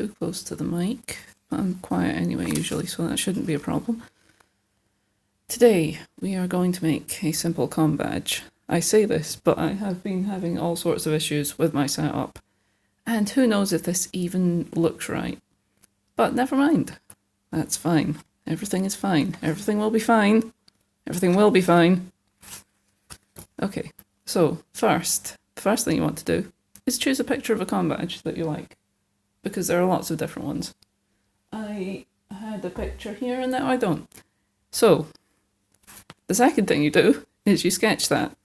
too close to the mic, but I'm quiet anyway usually, so that shouldn't be a problem. Today we are going to make a Simple Comm Badge. I say this, but I have been having all sorts of issues with my setup, and who knows if this even looks right. But never mind, that's fine. Everything is fine. Everything will be fine. Everything will be fine. Okay, so the first thing you want to do is choose a picture of a comm badge that you like, because there are lots of different ones. I had a picture here and now I don't. So, the second thing you do is you sketch that.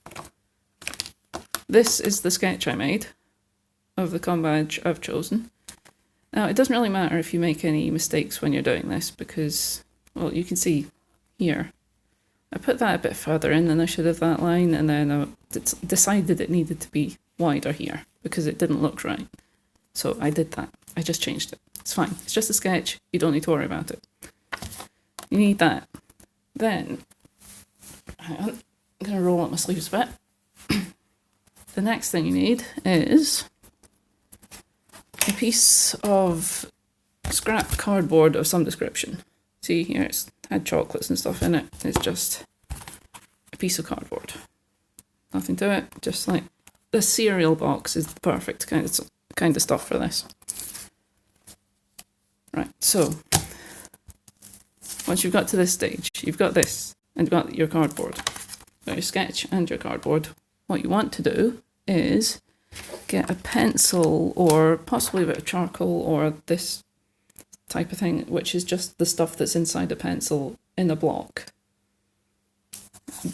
This is the sketch I made of the comm badge I've chosen. Now, it doesn't really matter if you make any mistakes when you're doing this because, well, you can see here. I put that a bit further in than I should have, that line, and then I decided it needed to be wider here because it didn't look right. So I did that. I just changed it. It's fine. It's just a sketch. You don't need to worry about it. You need that. Then, hang on, I'm going to roll up my sleeves a bit. The next thing you need is a piece of scrap cardboard of some description. See here, it's had chocolates and stuff in it. It's just a piece of cardboard. Nothing to it, just like the cereal box is the perfect kind of stuff for this. Right, so once you've got to this stage, you've got this, and you've got your cardboard. You've got your sketch and your cardboard. What you want to do is get a pencil or possibly a bit of charcoal or this type of thing, which is just the stuff that's inside a pencil in a block.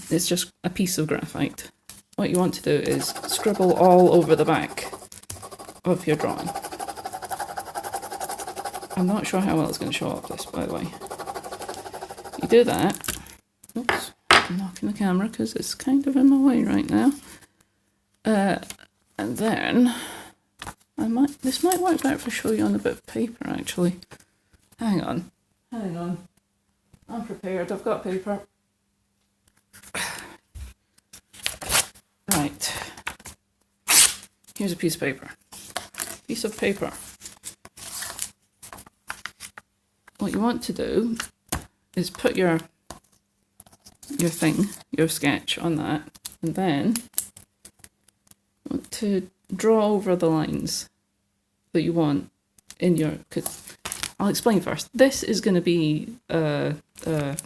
It's just a piece of graphite. What you want to do is scribble all over the back of your drawing. I'm not sure how well it's going to show up this, by the way. You do that. Oops, I'm knocking the camera because it's kind of in my way right now. And then this might work better if I show you on a bit of paper actually. Hang on. I'm prepared, I've got paper. Right. Here's a piece of paper. What you want to do is put your sketch on that, and then you want to draw over the lines that you want in your... I'll explain first. This is going to be what's the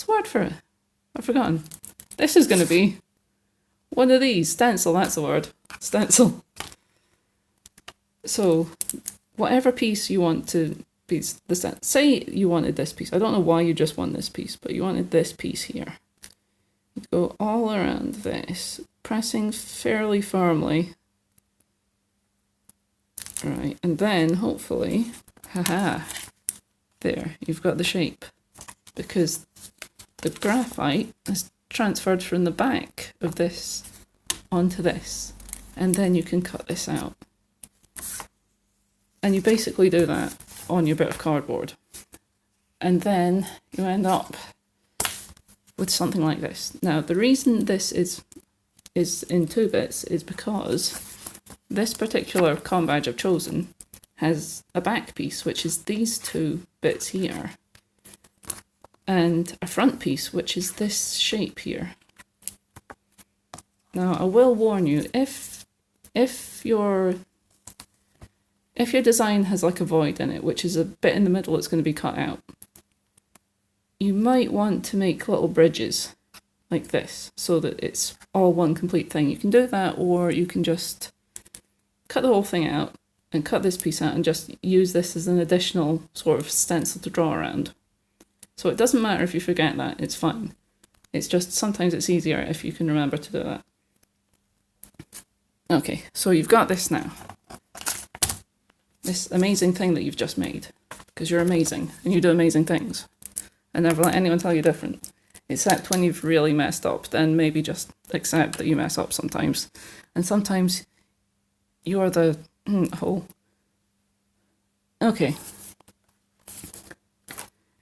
word for it? I've forgotten. This is going to be one of these. Stencil, that's the word. Stencil. So, whatever piece you want to be... Say you wanted this piece. I don't know why you just want this piece, but you wanted this piece here. You'd go all around this, pressing fairly firmly. Right, and then hopefully, there, you've got the shape. Because the graphite is transferred from the back of this onto this. And then you can cut this out. And you basically do that on your bit of cardboard. And then you end up with something like this. Now, the reason this is in 2 bits is because this particular comm badge I've chosen has a back piece, which is these 2 bits here, and a front piece, which is this shape here. Now, I will warn you, if your design has like a void in it, which is a bit in the middle that's going to be cut out, you might want to make little bridges like this, so that it's all one complete thing. You can do that, or you can just cut the whole thing out and cut this piece out and just use this as an additional sort of stencil to draw around. So it doesn't matter if you forget that, it's fine. It's just sometimes it's easier if you can remember to do that. Okay, so you've got this now. This amazing thing that you've just made, because you're amazing and you do amazing things. And never let anyone tell you different. Except when you've really messed up, then maybe just accept that you mess up sometimes. And sometimes you're the whole. Okay.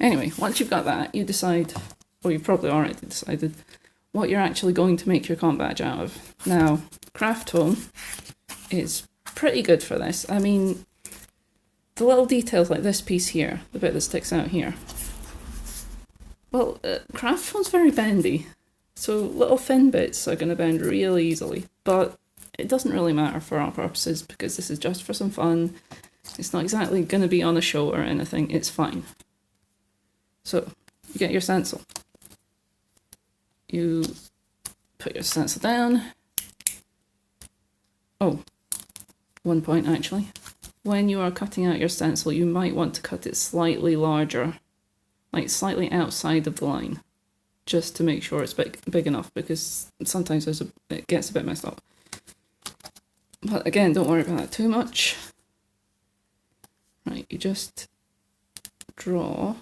Anyway, once you've got that, you decide, or you've probably already decided, what you're actually going to make your comm badge out of. Now, Crafton is pretty good for this. I mean, the little details like this piece here, the bit that sticks out here. Well, Crafton's very bendy, so little thin bits are going to bend really easily, but it doesn't really matter for our purposes because this is just for some fun. It's not exactly going to be on a show or anything, it's fine. So, you get your stencil. You put your stencil down. Oh, one point actually. When you are cutting out your stencil, you might want to cut it slightly larger, like slightly outside of the line, just to make sure it's big enough, because sometimes it gets a bit messed up. But again, don't worry about that too much. Right, you just draw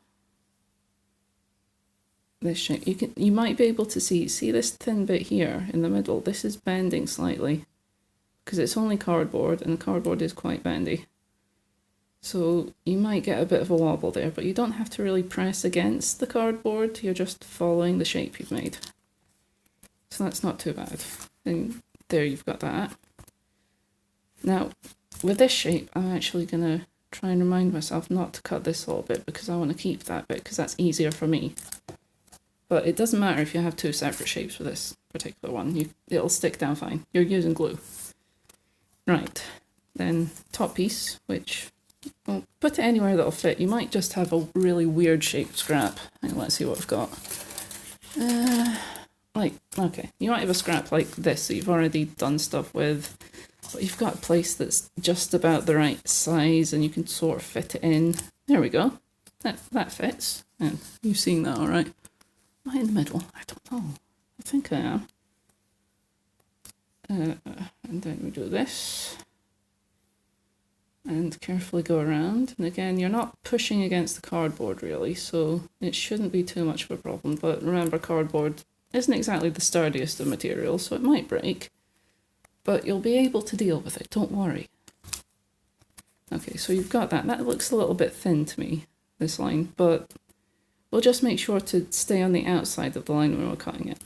this shape. You might be able to see this thin bit here in the middle. This is bending slightly because it's only cardboard, and the cardboard is quite bendy. So you might get a bit of a wobble there, but you don't have to really press against the cardboard. You're just following the shape you've made. So that's not too bad. And there you've got that. Now, with this shape, I'm actually going to try and remind myself not to cut this whole bit because I want to keep that bit because that's easier for me. But it doesn't matter if you have two separate shapes for this particular one. It'll stick down fine. You're using glue. Right, then top piece, which, well, put it anywhere that'll fit. You might just have a really weird shaped scrap. And let's see what I've got. Okay, you might have a scrap like this that you've already done stuff with, but you've got a place that's just about the right size and you can sort of fit it in. There we go. That fits. And you've seen that, all right? Am I in the middle? I don't know. I think I am. And then we do this. And carefully go around. And again, you're not pushing against the cardboard really, so it shouldn't be too much of a problem. But remember, cardboard isn't exactly the sturdiest of materials, so it might break. But you'll be able to deal with it, don't worry. Okay, so you've got that. That looks a little bit thin to me, this line, but we'll just make sure to stay on the outside of the line when we're cutting it.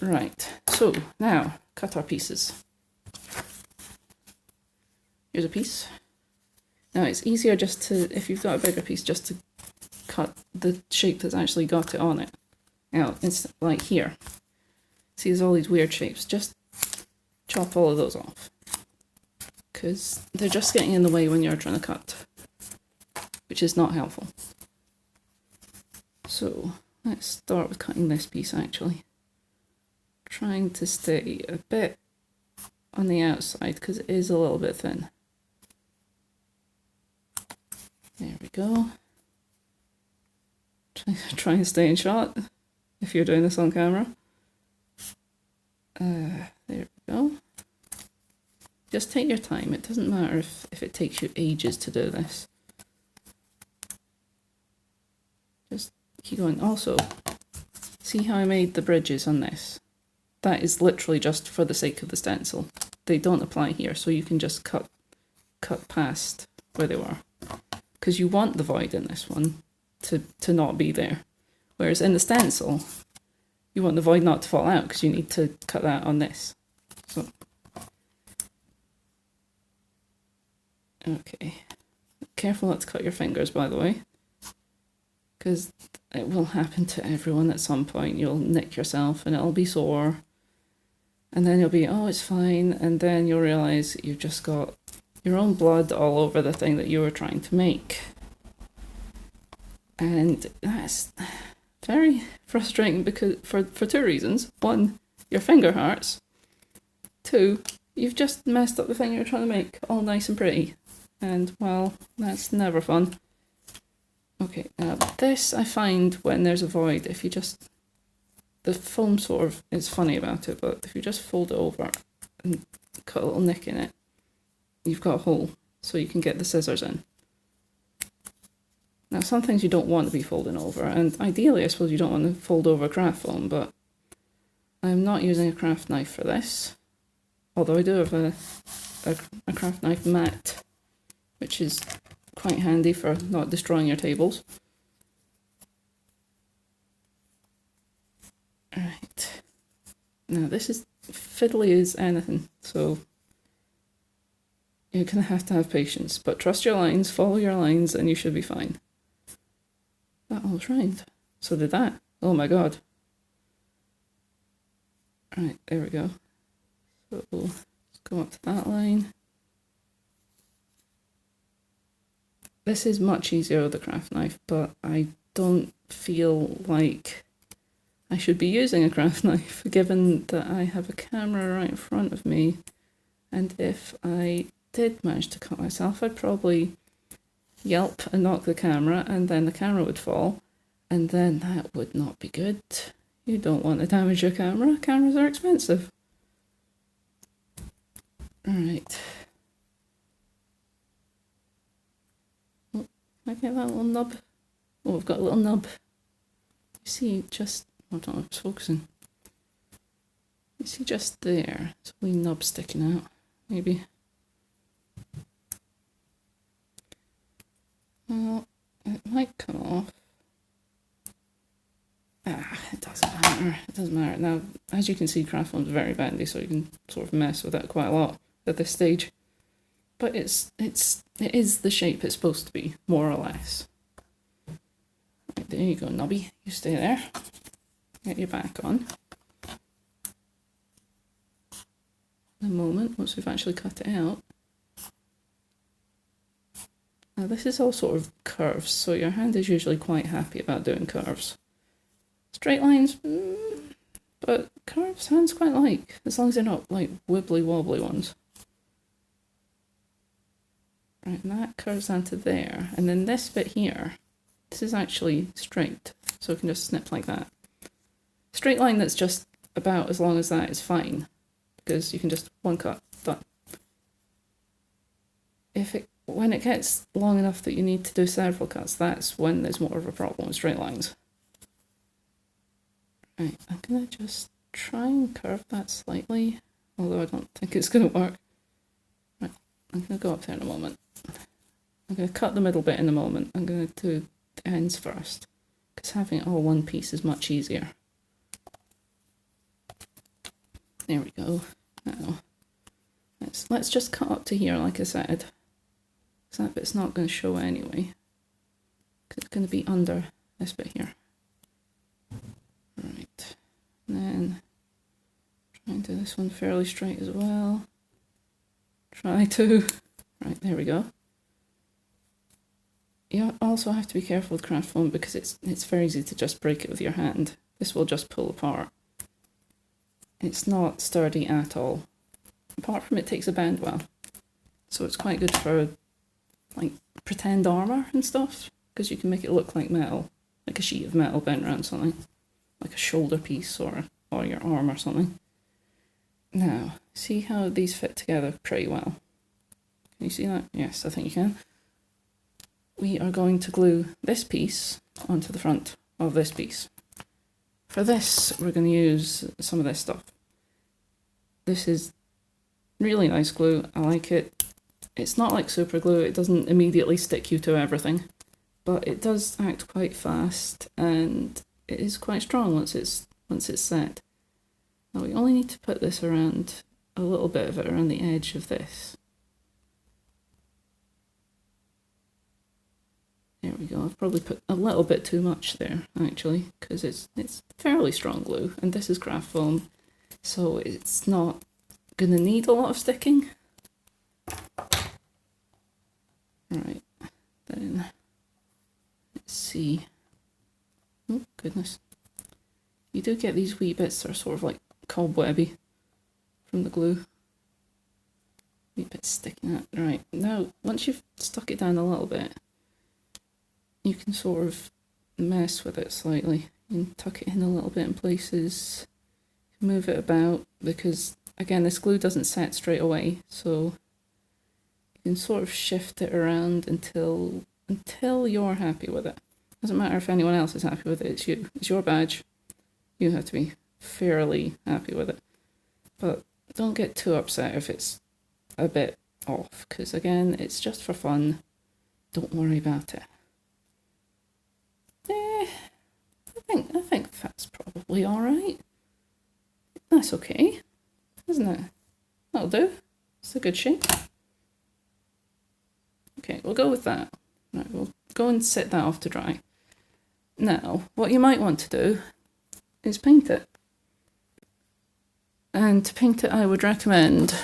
Right, so now cut our pieces. Here's a piece. Now it's easier just to, if you've got a bigger piece, just to cut the shape that's actually got it on it. Now it's like here. See, there's all these weird shapes. Just chop all of those off, because they're just getting in the way when you're trying to cut, which is not helpful. So let's start with cutting this piece actually. Trying to stay a bit on the outside because it is a little bit thin. There we go. Try and stay in shot if you're doing this on camera. There we go. Just take your time. It doesn't matter if it takes you ages to do this. Just keep going. Also, see how I made the bridges on this? That is literally just for the sake of the stencil. They don't apply here, so you can just cut past where they were. Because you want the void in this one to not be there. Whereas in the stencil, you want the void not to fall out because you need to cut that on this. So, okay. Careful not to cut your fingers, by the way. Because it will happen to everyone at some point. You'll nick yourself and it'll be sore. And then you'll be, oh, it's fine. And then you'll realise you've just got your own blood all over the thing that you were trying to make. And that's very frustrating because for two reasons. One, your finger hurts. Two, you've just messed up the thing you're trying to make all nice and pretty. And, well, that's never fun. Okay, now this I find when there's a void, if you just... The foam sort of is funny about it, but if you just fold it over and cut a little nick in it, you've got a hole, so you can get the scissors in. Now, some things you don't want to be folding over, and ideally, I suppose you don't want to fold over craft foam, but I'm not using a craft knife for this. Although I do have a craft knife mat, which is quite handy for not destroying your tables. Right. Now, this is fiddly as anything, so You're going to have patience, but trust your lines, follow your lines, and you should be fine. That almost rhymed. So did that. Oh my god. Right, there we go. So let's go up to that line. This is much easier with the craft knife, but I don't feel like I should be using a craft knife, given that I have a camera right in front of me, and if I did manage to cut myself, I'd probably yelp and knock the camera, and then the camera would fall, and then that would not be good. You don't want to damage your camera. Cameras are expensive. Alright. Oh, can I get that little nub? Oh, we've got a little nub. You see just... Hold on, it's focusing. You see just there, it's a wee nub sticking out, maybe. Well, it might come off. It doesn't matter. It doesn't matter. Now, as you can see, Crafton's very bendy, so you can sort of mess with it quite a lot at this stage. But it is the shape it's supposed to be, more or less. Right, there you go, Nubby. You stay there. Get your back on. In a moment, once we've actually cut it out. Now this is all sort of curves, so your hand is usually quite happy about doing curves. Straight lines, but curves hands quite like, as long as they're not like wibbly wobbly ones. Right, and that curves onto there, and then this bit here, this is actually straight, so we can just snip like that. Straight line that's just about as long as that is fine, because you can just one cut, done. When it gets long enough that you need to do several cuts, that's when there's more of a problem with straight lines. Right, I'm gonna just try and curve that slightly, although I don't think it's gonna work. Right, I'm gonna go up there in a moment. I'm gonna cut the middle bit in a moment. I'm gonna do the ends first, because having it all one piece is much easier. There we go. Now, let's just cut up to here, like I said. Because that bit's not going to show anyway. Because it's going to be under this bit here. Right. And then, try and do this one fairly straight as well. Try to. Right, there we go. You also have to be careful with craft foam because it's very easy to just break it with your hand. This will just pull apart. It's not sturdy at all. Apart from it takes a bend well. So it's quite good for like pretend armour and stuff, because you can make it look like metal, like a sheet of metal bent around something, like a shoulder piece or your arm or something. Now, see how these fit together pretty well? Can you see that? Yes, I think you can. We are going to glue this piece onto the front of this piece. For this, we're going to use some of this stuff. This is really nice glue. I like it. It's not like super glue. It doesn't immediately stick you to everything, but it does act quite fast and it is quite strong once it's set. Now we only need to put this around, a little bit of it around the edge of this. There we go. I've probably put a little bit too much there, actually, because it's fairly strong glue, and this is craft foam, so it's not going to need a lot of sticking. Right, then let's see. Oh, goodness. You do get these wee bits that are sort of like cobwebby from the glue. Wee bits sticking out. Right, now, once you've stuck it down a little bit, you can sort of mess with it slightly. You can tuck it in a little bit in places, move it about, because again this glue doesn't set straight away, so you can sort of shift it around until you're happy with it. Doesn't matter if anyone else is happy with it, it's you. It's your badge. You have to be fairly happy with it. But don't get too upset if it's a bit off, because again, it's just for fun. Don't worry about it. I think that's probably alright. That's okay, isn't it? That'll do. It's a good shape. Okay, we'll go with that. Right, we'll go and set that off to dry. Now, what you might want to do is paint it. And to paint it, I would recommend